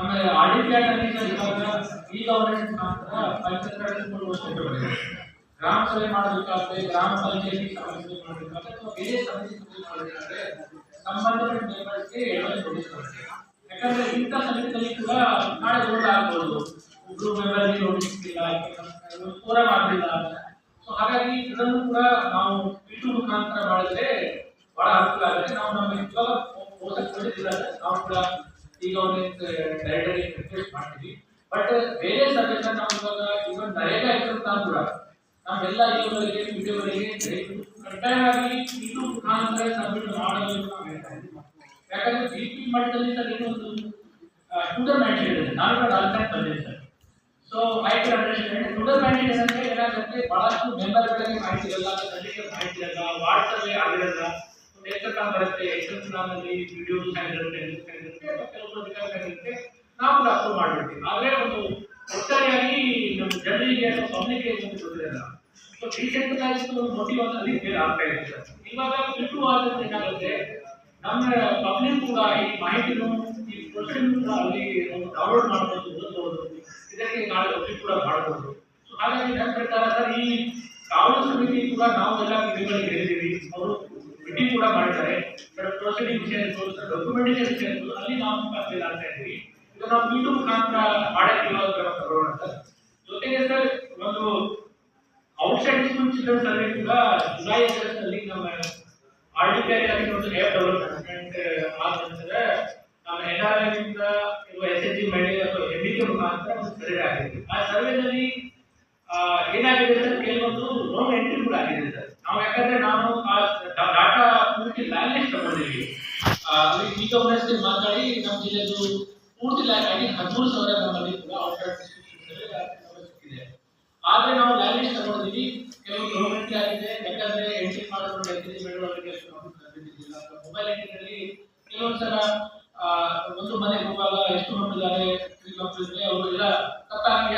ಆಮೇಲೆ ಆಡಿಟ್ಯಾಟ್ ಇವಾಗ ಈ ಗವರ್ನೆನ್ಸ್ ಮಾತ್ರ ಪಂಚಾಯತ್ 3 ವರ್ಷ ಇರಬೇಕು. ಗ್ರಾಮ ಸಭೆ ಮಾಡಬೇಕಾದ್ರೆ ಗ್ರಾಮ ಪಂಚಾಯತಿ ಸಮಸ್ಯೆ ಮಾಡಬೇಕಾದ್ರೆ ಅಥವಾ ಬೇರೆ ಸಮಸ್ಯೆ ಮಾಡಬೇಕಾದ್ರೆ ಸಂಬಂಧಪಟ್ಟ ಮೆಂಬರ್ಸ್ಗೆ ಹೇಳಲು ನೋಡಿಸ್ತಾರೆ. ಯಾಕಂದ್ರೆ ಇಂಥ ಸಮಿತಿಯಲ್ಲಿ ಕೂಡ ನಾಳೆ ಗೋಲ್ಡ್ ಆಗ್ಬೋದು, ಒಬ್ರು ಮೆಂಬರ್ಗೆ ನೋಟಿಸ್ ಇಲ್ಲ, ಫೋರಂ ಆಗಲಿಲ್ಲ. ಸೊ ಹಾಗಾಗಿ ಇದನ್ನು ಕೂಡ ನಾವು ಇಟ್ಟು ಮುಖಾಂತರ ಮಾಡಿದ್ರೆ ಬಹಳ ಅನುಕೂಲ ಆಗುತ್ತೆ. ನಾವು ನಮ್ಮ ಇವಾಗ ನಾವು ಕೂಡ ಈಗ ಡೈರೆಕ್ಟರ್ ರಿಕ್ವೆಸ್ಟ್ ಮಾಡ್ತೀವಿ. ಬಟ್ ಬೇರೆ ಸಬ್ಜೆಕ್ಟ್ ನಾವು ಇವಾಗ ಇವನ್ ನರೇಗಾ ಎಕ್ಸಾಮ್ ಕೂಡ ನಾವೆಲ್ಲ ಇವುಗಳಿಗೆ ವಿಡಿಯೋಗಳಿಗೆ ಕಡ್ಡಾಯವಾಗಿ ಇಟ್ಟು ಮುಖಾಂತರ ಸಬ್ಮಿಟ್ ಮಾಡಲು ನಾವು ಹೇಳ್ತಾ ಇದ್ದೀವಿ. ಯಾಕಂದ್ರೆ ಬಿಪಿ ಮಟ್ಟದಲ್ಲಿ ಸರ್ ಇನ್ನೊಂದು ಟೂಡರ್ ಮ್ಯಾಂಡೇಟ್ ಇದೆ. ನಾನು ಕೂಡ ಆಲ್ಟರ್ನೇಟ್ ಬಂದಿದೆ sir. So I can understand ಟೂಡರ್ ಮ್ಯಾಂಡೇಟ್ ಅಂದ್ರೆ ಏನಾಗುತ್ತೆ, ಬಹಳಷ್ಟು ಮೆಂಬರ್ಗಳಿಗೆ ಮಾಹಿತಿ ಇರಲ್ಲ, ಸದಸ್ಯರಿಗೆ ಮಾಹಿತಿ ಇರಲ್ಲ, ವಾಟ್ಸಪ್ ಆಗಿರಲ್ಲ, ಎಕ್ಸ್ಟ್ರಾ ಬರುತ್ತೆ, ಎಕ್ಸ್ಟ್ರಾನಲ್ಲಿ ವಿಡಿಯೋಸ್ ಆಗಿರುತ್ತೆ, ಕೆಲವೊಂದು ಅಧಿಕಾರಿಗಳಿರುತ್ತೆ, ನಾವು ಕೂಡ ಅಪ್ರೂವ್ ಮಾಡಿಬಿಡ್ತೀವಿ. ಆದರೆ ಒಂದು ಒಟ್ಟಾರೆಯಾಗಿ ನಮ್ಮ ಜನರಿಗೆ ಪಬ್ಲಿಕ್ಗೆ ಗೊತ್ತಿರಲ್ಲ. ಸೊ ಡಿಸೆಂಟ್ರಲೈಸ್ ಮೋಟಿವ್ ಅಲ್ಲಿ ಬೇರೆ ಆಗ್ತಾ ಇದೆ ಸರ್. ಇವಾಗ ಬಿಟ್ಟು ಆದ್ರೆ ಏನಾಗುತ್ತೆ, ನಮ್ಮ ಪಬ್ಲಿಕ್ ಕೂಡ ಈ ಮಾಹಿತಿನೂ ಈ ಪ್ರೊಸೆಸ್ ಕೂಡ ಅಲ್ಲಿ ಡೌನ್ಲೋಡ್ ಮಾಡ್ಕೊಂಡು ಓದ್ಬೋದು, ಇದಕ್ಕೆ ನಾಳೆ ಒಪ್ಪಿಗೆ ಕೂಡ ಮಾಡಬಹುದು. ಸೊ ಹಾಗಾಗಿ ನನ್ನ ಪ್ರಕಾರ ಸರ್ ಈ ಕಾನೂನು ಸಮಿತಿ ಕೂಡ ನಾವೆಲ್ಲ ವಿಡಿಯೋಗಳಿಗೆ ಹೇಳಿದ್ದೀವಿ, ಅವರು ಮೀಟಿಂಗ್ ಕೂಡ ಮಾಡಿದ್ದಾರೆ. ಪ್ರೊಸೀಡಿಂಗ್ ವಿಷಯ ಡಾಕ್ಯುಮೆಂಟೇಷನ್ ವಿಷಯ ಅಲ್ಲಿ ನಾವು ಮುಖಾಂತರ ಆಗ್ತಾ ಇದ್ದೀವಿ. ಇದು ನಾವು ಮೀಟು ಮುಖಾಂತರ ಮಾಡಕ್ಕಿಲ್ಲ ತಗೊಳ್ಳೋಣ ಸರ್. ಜೊತೆಗೆ ಸರ್ ಒಂದು ಔಟ್ಸೈಡ್ ಸ್ಕೂಲ್ ಚಿಲ್ಡ್ರನ್ ಸರ್ವೆ ಕೂಡ ಜುಲೈ ಆಗಸ್ಟ್ನಲ್ಲಿ ನಮ್ಮ ಆರ್ಟಿಕಲ್ ಒಂದು ಆ್ಯಪ್ ಡೆವಲಪ್ಮೆಂಟ್ ಆದ ನಂತರ ನಮ್ಮ NRI ಇಂದ ಇರುವ SHG ಮೇಲೆ ಅಥವಾ MBK ಮುಖಾಂತರ ಒಂದು ಸರ್ವೆ ಆಗಿದೆ. ಆ ಸರ್ವೆನಲ್ಲಿ ಏನಾಗಿದೆ ಸರ್, ಕೆಲವೊಂದು ರೋಂಗ್ ಎಂಟ್ರಿ ಕೂಡ ಆಗಿದೆ ಸರ್. ನಾವು ಯಾಕಂದ್ರೆ ನಾವು ಆ ಡಾಟಾ ಪೂರ್ತಿ ಲ್ಯಾಂಡ್ ಲಿಸ್ಟ್ ತಗೊಂಡಿದ್ದೀವಿ. ಈ ಗವರ್ನೆನ್ಸ್ ಮಾತಾಡಿ ನಮ್ಮ ಜಿಲ್ಲೆದು ಪೂರ್ತಿ ಲ್ಯಾಂಡ್ ಆಗಿ 13,000 ನಮ್ಮಲ್ಲಿ ಕೂಡ ಔಟ್ಸೈಡ್ ಸಿಕ್ಕಿದೆ. ಆದ್ರೆ ನಾವು ಲ್ಯಾಂಡ್ ಲಿಸ್ಟ್ ತಗೊಂಡಿದ್ದೀವಿ, ಕೆಲವೊಂದು ರೋಂಗ್ ಎಂಟ್ರಿ ಆಗಿದೆ. ಯಾಕಂದ್ರೆ ಎಂಟ್ರಿ ಮಾಡೋದು SHG ಮೇಡವರಿಗೆ ಮೊಬೈಲ್ ಎಂಟ್ರಿನಲ್ಲಿ ಕೆಲವೊಂದ್ಸಲ ಒಂದು ಮನೆಗೆ ಹೋಗುವಾಗ ಎಷ್ಟು ಮಕ್ಕಳಿದ್ದಾರೆ, 3 ಮಕ್ಕಳಿದ್ರೆ ಅವರು ಎಲ್ಲ ತಪ್ಪಾಗಿ